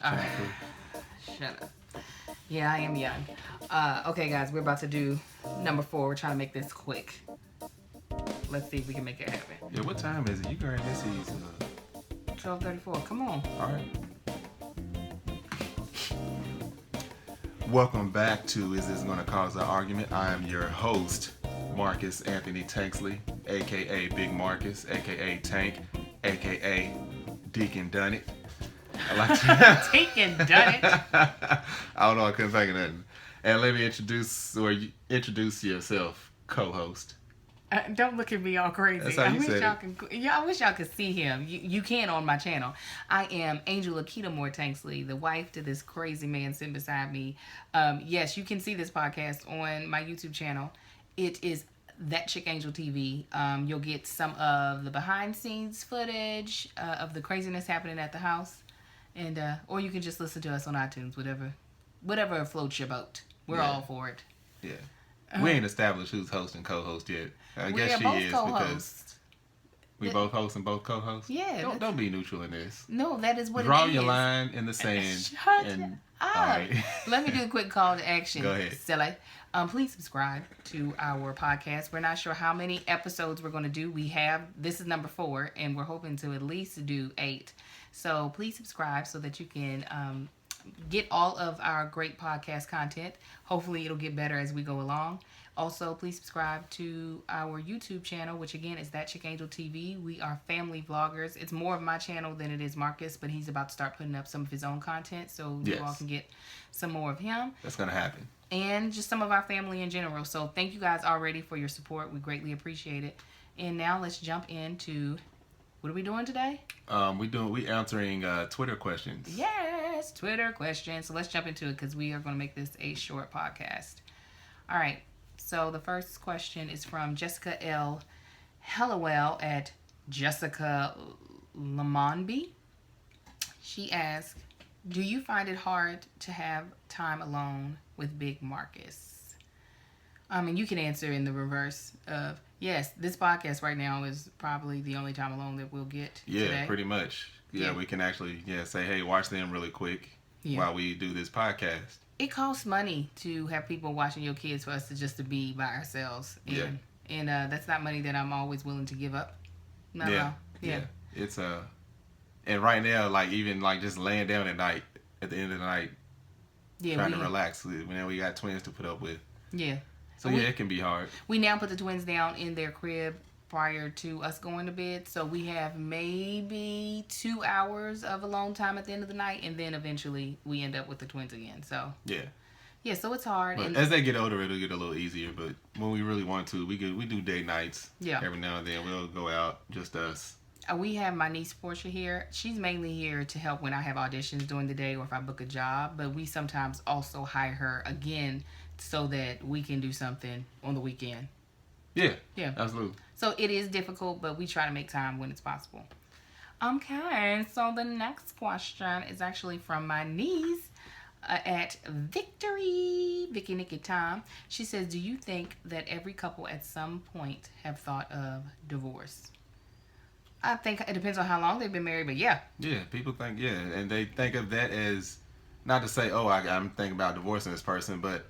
Shut up. Yeah, I am young. Okay, guys, we're about to do number 4. We're trying to make this quick. Let's see if we can make it happen. Yeah, what time is it? You going this is 12:34. Come on. All right. Welcome back to Is This Gonna Cause an Argument? I am your host, Marcus Anthony Tanksley, aka Big Marcus, aka Tank, aka Deacon Dunnit. I like to Deacon Dunnit. I don't know, I couldn't think of nothing. And let me introduce yourself, co-host. Don't look at me all crazy. That's how you said I wish y'all could see him. You can on my channel. I am Angel Akita Moore Tanksley, the wife to this crazy man sitting beside me. Yes, you can see this podcast on my YouTube channel. It is That Chick Angel TV. You'll get some of the behind scenes footage of the craziness happening at the house, and or you can just listen to us on iTunes. Whatever floats your boat. We're all for it. Yeah. We ain't established who's host and co-host yet. I guess she is because we both host and both co-host. Yeah. Don't be neutral in this. No, that is what Draw it is. your line in the sand. Shut up. All right. Let me do a quick call to action. Go ahead. Silly. Please subscribe to our podcast. We're not sure how many episodes we're going to do. This is number 4, and we're hoping to at least do 8. So please subscribe so that you can get all of our great podcast content. Hopefully it'll get better as we go along. Also, please subscribe to our YouTube channel, which again is That Chick Angel TV. We are family vloggers. It's more of my channel than it is Marcus, but he's about to start putting up some of his own content, so you all can get some more of him. That's going to happen. And just some of our family in general. So thank you guys already for your support. We greatly appreciate it. And now let's jump into, what are we doing today? We answering Twitter questions. Yes, Twitter questions. So let's jump into it because we are going to make this a short podcast. All right. So the first question is from Jessica L. Hellawell at Jessica Lamonby. She asked, do you find it hard to have time alone with Big Marcus? And you can answer in the reverse of, yes, this podcast right now is probably the only time alone that we'll get today. Yeah, pretty much. Yeah, we can actually say, hey, watch them really quick while we do this podcast. It costs money to have people watching your kids for us to be by ourselves. And that's not money that I'm always willing to give up. No. It's and right now, even just laying down at night, at the end of the night, trying to relax. We got twins to put up with. Yeah. So it can be hard. We now put the twins down in their crib prior to us going to bed, so we have maybe 2 hours of alone time at the end of the night, and then eventually we end up with the twins again. So so it's hard. But as they get older, it'll get a little easier. But when we really want to, we do date nights. Yeah. Every now and then we'll go out, just us. We have my niece Portia here. She's mainly here to help when I have auditions during the day or if I book a job. But we sometimes also hire her again so that we can do something on the weekend. Yeah, absolutely. So it is difficult, but we try to make time when it's possible. Okay, so the next question is actually from my niece at Vicky Nikki Time. She says, do you think that every couple at some point have thought of divorce? I think it depends on how long they've been married, but yeah. Yeah, people think, and they think of that as, not to say, I'm thinking about divorcing this person, but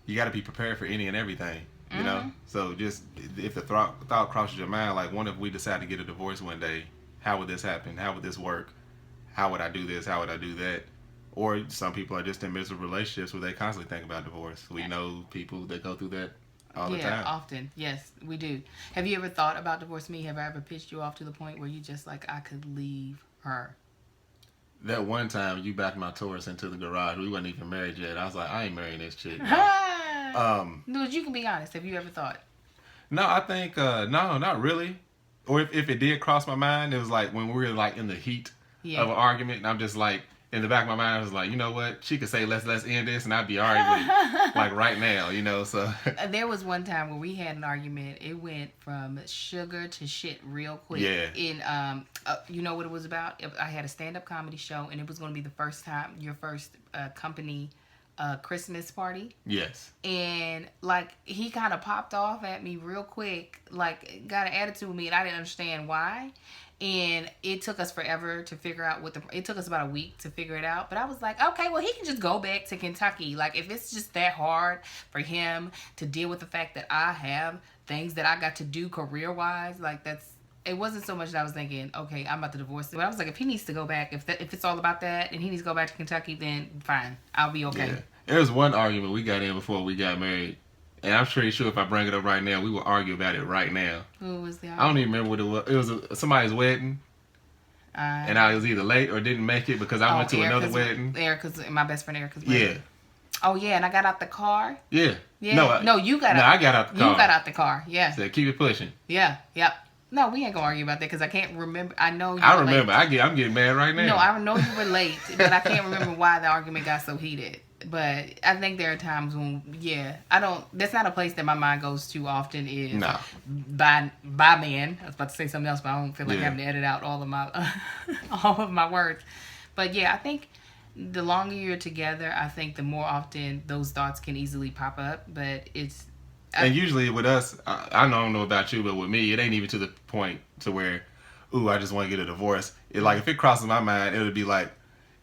you got to be prepared for any and everything. You know, so just if the thought crosses your mind, what if we decide to get a divorce one day? How would this happen? How would this work? How would I do this? How would I do that? Or some people are just in miserable relationships where they constantly think about divorce. We know people that go through that all the time. Yeah, often. Yes, we do. Have you ever thought about divorcing me? Have I ever pitched you off to the point where you just I could leave her? That one time you backed my Taurus into the garage. We wasn't even married yet. I was like, I ain't marrying this chick. No, you can be honest. Have you ever thought? No, I think no, not really. Or if it did cross my mind, it was when we were in the heat of an argument, and I'm just in the back of my mind, I was like, you know what? She could say let's end this, and I'd be all right with it, right now, So there was one time where we had an argument. It went from sugar to shit real quick. Yeah. And you know what it was about? I had a stand-up comedy show, and it was going to be your first company Christmas party. Yes. And he kind of popped off at me real quick, got an attitude with me, and I didn't understand why. And it took us forever to figure out it took us about a week to figure it out. But I was like, okay, well, he can just go back to Kentucky. Like, if it's just that hard for him to deal with the fact that I have things that I got to do career-wise, like, it wasn't so much that I was thinking, okay, I'm about to divorce him. But I was like, if he needs to go back, if it's all about that and he needs to go back to Kentucky, then fine. I'll be okay. Yeah. There was one argument we got in before we got married. And I'm pretty sure if I bring it up right now, we will argue about it right now. Who was the argument? I don't even remember what it was. It was somebody's wedding. And I was either late or didn't make it because I went to another wedding. Erica's, my best friend Erica's wedding. Yeah. Oh, yeah, and I got out the car. Yeah. Yeah. No, you got out. No, I got out the car. You got out the car, yeah. Said, keep it pushing. Yeah, yep. No, we ain't gonna argue about that because I can't remember. I know you I remember. I'm getting mad right now. No, I know you were late, but I can't remember why the argument got so heated. But I think there are times when, that's not a place that my mind goes to often is by man. I was about to say something else, but I don't feel like having to edit out all of my words. But yeah, I think the longer you're together, I think the more often those thoughts can easily pop up. But and usually with us, I don't know about you, but with me, it ain't even to the point to where, ooh, I just want to get a divorce. Like, if it crosses my mind, it would be like,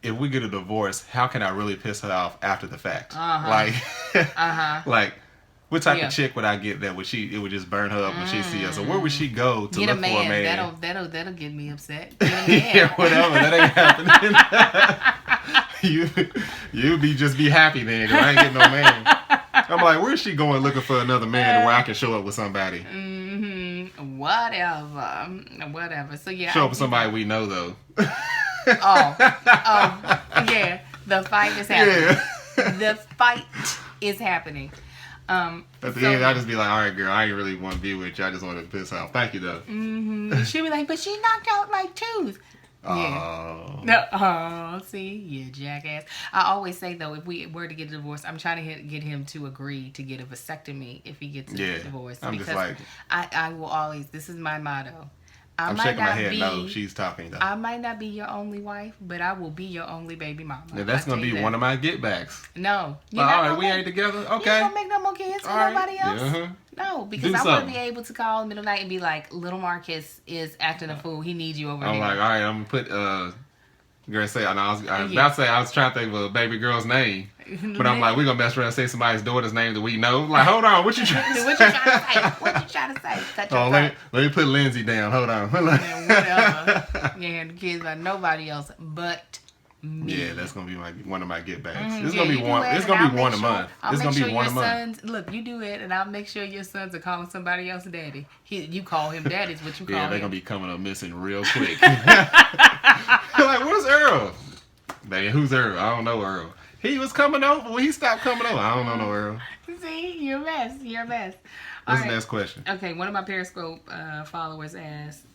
if we get a divorce, how can I really piss her off after the fact? Like, like, what type of chick would I get that it would just burn her up when she see us? Or where would she go to look for a man? That'll get me upset. Get a man. Yeah, whatever. That ain't happening. you be happy then, because I ain't getting no man. I'm like, where's she going looking for another man where I can show up with somebody? Whatever. So yeah. Show up with somebody we know though. Yeah. The fight is happening. Yeah. The fight is happening. At the end, I just be like, all right, girl, I ain't really want to be with you. I just want to piss off. Thank you, though. She'll be like, but she knocked out my tooth. Yeah. No. See, you jackass. I always say though, if we were to get a divorce, I'm trying to get him to agree to get a vasectomy if he gets a divorce. I'm because just like, I will always. This is my motto. I'm shaking my head. No, she's talking though. I might not be your only wife, but I will be your only baby mama. Now, that's gonna be one of my get backs. No, all right, we ain't together. Okay, you don't make no more kids with nobody else. No, because I want to be able to call in the middle of the night and be like, little Marcus is acting a fool. He needs you over here. I'm like, all right, I'm gonna put girl say, and I was about to say, I was trying to think of a baby girl's name, but I'm like, we're gonna mess around and say somebody's daughter's name that we know. Like, hold on, what you trying to say? What you trying to say? Let me put Lindsay down. Hold on. Whatever. Yeah, the kids are nobody else but me. Yeah, that's gonna be one of my get backs. It's gonna be one. It's gonna be one a month. It's gonna be one a month. Look, you do it, and I'll make sure your sons are calling somebody else daddy. You call him daddy is what you call him. Yeah, they're gonna be coming up missing real quick. Like, where's Earl? Man, who's Earl? I don't know Earl. He was coming over. When he stopped coming over, I don't know no Earl. See, you're a mess. You're a mess. What's the next question? Okay, one of my Periscope followers asked,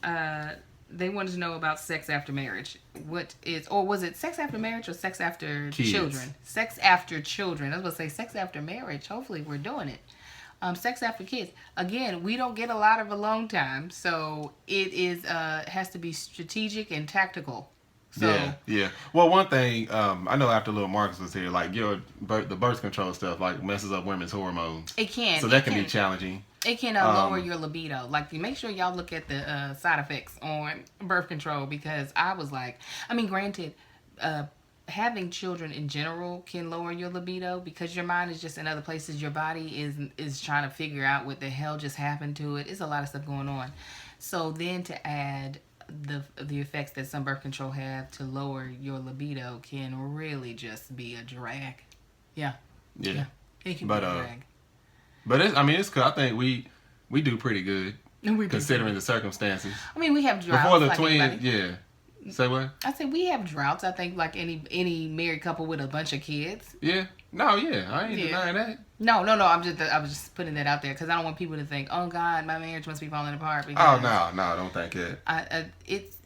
they wanted to know about sex after marriage. Was it sex after marriage or sex after children? Sex after children. I was going to say sex after marriage. Hopefully we're doing it. Sex after kids. Again, we don't get a lot of alone time, so it has to be strategic and tactical. So, yeah. Well, one thing, I know after little Marcus was here, like the birth control stuff, like messes up women's hormones. It can. So that can be challenging. It can lower your libido. Like, make sure y'all look at the side effects on birth control, because I was like, granted, having children in general can lower your libido because your mind is just in other places. Your body is trying to figure out what the hell just happened to it. It's a lot of stuff going on. So then to add the effects that some birth control have to lower your libido can really just be a drag. Yeah. It can be a drag. But it's cool. I think we do pretty good considering the circumstances. We have droughts. Before the twins, Say what? I said we have droughts. I think like any married couple with a bunch of kids. Yeah. No. Yeah. I ain't denying that. No. I was just putting that out there because I don't want people to think, oh God, my marriage must be falling apart. Oh no, don't think it.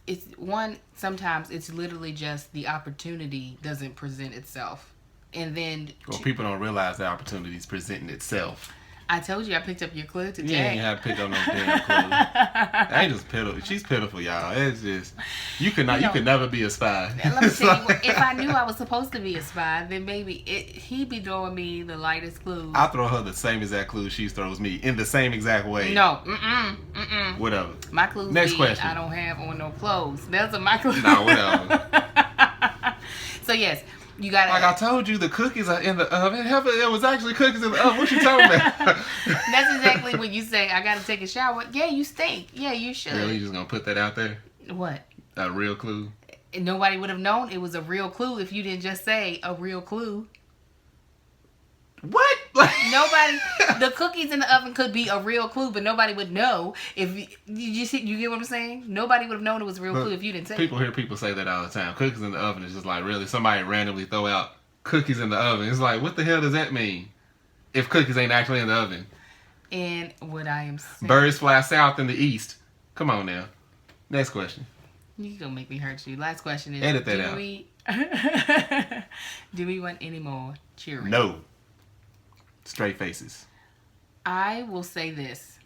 It's one. Sometimes it's literally just the opportunity doesn't present itself, and then. Well, people don't realize the opportunity is presenting itself. I told you I picked up your clue today. You ain't have to pick up no damn clue. Angel's pitiful. She's pitiful, y'all. It's just you could never be a spy. Let me tell you what, if I knew I was supposed to be a spy, then maybe he'd be throwing me the lightest clues. I'll throw her the same exact clues she throws me in the same exact way. No, Whatever. My clues. Next question. I don't have on no clothes. Those are my clues. No, whatever. So yes. You gotta, like I told you, the cookies are in the oven. There was actually cookies in the oven. What you talking about? That's exactly what you say. I gotta take a shower. Yeah, you stink. Yeah, you should. Really? You just gonna put that out there? What? A real clue? Nobody would have known it was a real clue if you didn't just say a real clue. What? Nobody. The cookies in the oven could be a real clue, but nobody would know if you get what I'm saying. Nobody would have known it was a real clue if you didn't say. People hear people say that all the time. Cookies in the oven is just like really somebody randomly throw out cookies in the oven. It's like what the hell does that mean? If cookies ain't actually in the oven. And what I am saying. Birds fly south and the east. Come on now. Next question. You gonna make me hurt you. Last question is. Edit that out. Do we want any more cheering? No. Straight faces. I will say this.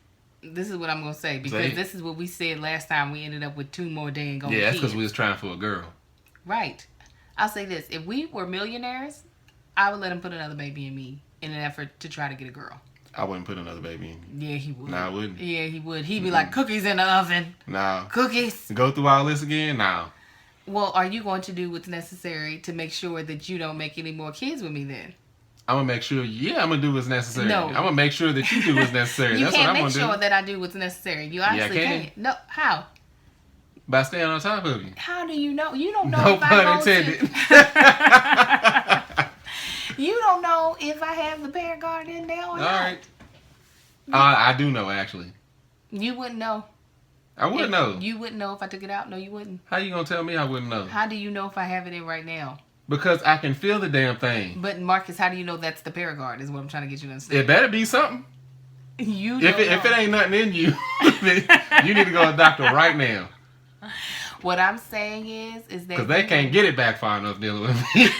This is what I'm going to say because this is what we said last time. We ended up with 2 more dang on kids. Yeah, that's because kids. we was trying for a girl. Right. I'll say this. If we were millionaires, I would let him put another baby in me in an effort to try to get a girl. I wouldn't put another baby in me. Yeah, he would. No, I wouldn't. Yeah, he would. He'd be like, cookies in the oven. No. Cookies. Go through all this again? No. Well, are you going to do what's necessary to make sure that you don't make any more kids with me then? I'm going to make sure, I'm going to do what's necessary. No. I'm going to make sure that you do what's necessary. You That's can't what I'm make going to sure do. that I do what's necessary. You honestly can't. No, how? By staying on top of you. How do you know? You don't know No if I pun go intended. You don't know if I have the Paragard in there or not. All right. I do know, actually. You wouldn't know. I wouldn't know. You wouldn't know if I took it out? No, you wouldn't. How you going to tell me I wouldn't know? How do you know if I have it in right now? Because I can feel the damn thing. But Marcus, how do you know that's the Paragard is what I'm trying to get you to understand. It better be something. You if it ain't nothing in you, then you need to go to a doctor right now. What I'm saying is that... Because they can't get it back far enough dealing with me.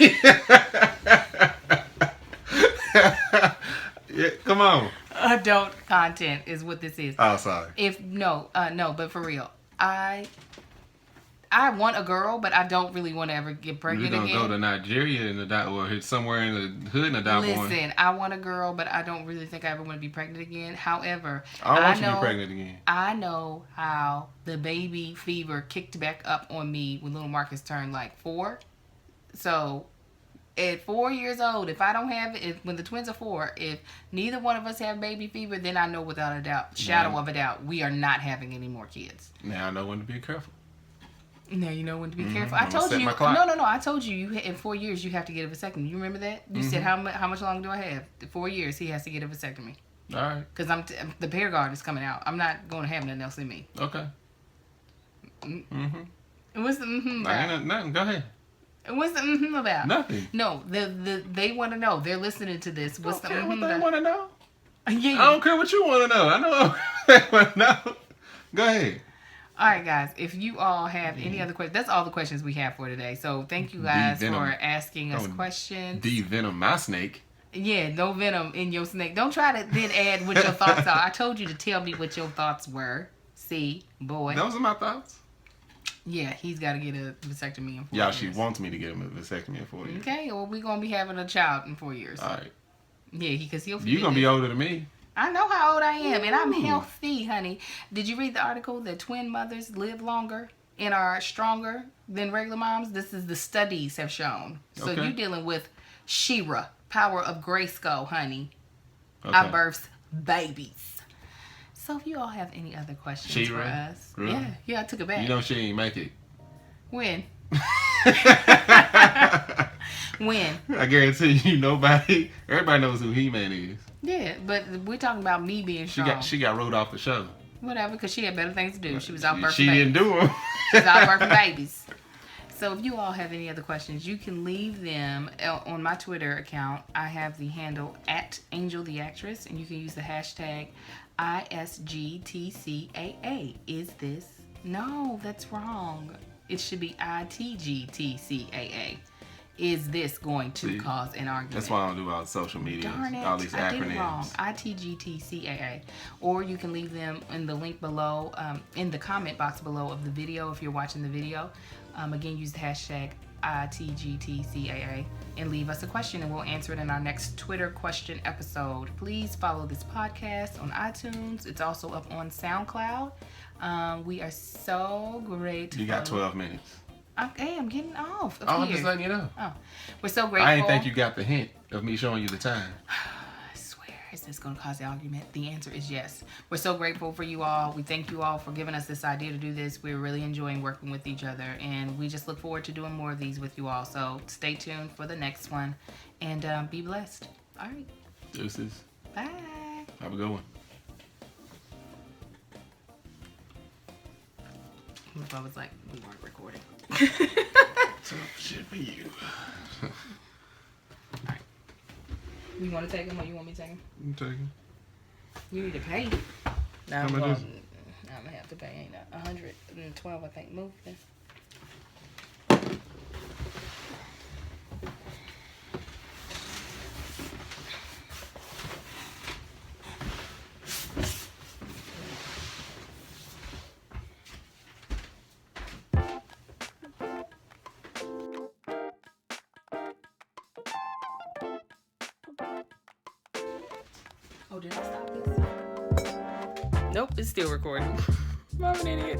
Yeah, come on. Adult content is what this is. Oh, sorry. No, but for real. I want a girl, but I don't really want to ever get pregnant again. You're going to go to Nigeria and adopt, or somewhere in the hood and adopt one. Listen, I want a girl, but I don't really think I ever want to be pregnant again. However, I don't want you to be pregnant again. I know how the baby fever kicked back up on me when little Marcus turned like 4. So, at 4 years old, if I don't have it, when the twins are 4, if neither one of us have baby fever, then I know without a doubt, shadow of a doubt, we are not having any more kids. Now I know when to be careful. Now you know when to be careful. I told you. No. I told you. In 4 years you have to get a vasectomy. You remember that? You said how much longer do I have? 4 years. He has to get a vasectomy. All right. Because the Paragard is coming out. I'm not going to have nothing else in me. Okay. What's the about? Nothing. Go ahead. What's the about? Nothing. No, they want to know. They're listening to this. What's the what they want to know? Yeah. I don't care what you want to know. I know they want to know. Go ahead. All right, guys. If you all have any other questions, that's all the questions we have for today. So thank you guys for asking us questions. De-venom my snake. Yeah, no venom in your snake. Don't try to then add what your thoughts are. I told you to tell me what your thoughts were. See, boy. Those are my thoughts. Yeah, he's got to get a vasectomy in 4 years. Yeah, she wants me to get a vasectomy in 4 years. Okay, well, we're going to be having a child in 4 years. All right. Yeah, because he'll... You're going to be older than me. I know how old I am, and I'm healthy, honey. Did you read the article that twin mothers live longer and are stronger than regular moms? This is the studies have shown. So you're dealing with She-Ra, power of Grayskull, honey. Okay. I births babies. So if you all have any other questions for us. Really? Yeah, I took it back. You know she ain't make it. When? When? I guarantee you everybody knows who He-Man is. Yeah, but we're talking about me being strong. She got wrote off the show. Whatever, because she had better things to do. She was out birthing babies. She didn't do them. She was out birthing babies. So if you all have any other questions, you can leave them on my Twitter account. I have the handle @AngelTheActress, and you can use the hashtag ISGTCAA. Is this? No, that's wrong. It should be ITGTCAA. is this going to cause an argument? That's why I don't do all social media, Darn it, all these acronyms. I did it wrong. ITGTCAA. Or you can leave them in the link below, in the comment box below of the video if you're watching the video. Again, use the hashtag ITGTCAA and leave us a question and we'll answer it in our next Twitter question episode. Please follow this podcast on iTunes. It's also up on SoundCloud. We are so great. You got 12 minutes. Okay, I'm getting off. I'm just letting you know. Oh, we're so grateful. I didn't think you got the hint of me showing you the time. I swear, is this going to cause the argument? The answer is yes. We're so grateful for you all. We thank you all for giving us this idea to do this. We're really enjoying working with each other, and we just look forward to doing more of these with you all. So stay tuned for the next one, and be blessed. All right. Deuces. Bye. Have a good one. I was like, we weren't recording. So shit for you. Alright. You want to take them or you want me to take them? You take them. You need to pay. Now I'm going to have to pay, ain't that? 112, I think. Move then. Oh, did I stop this? Nope, it's still recording. I'm an idiot.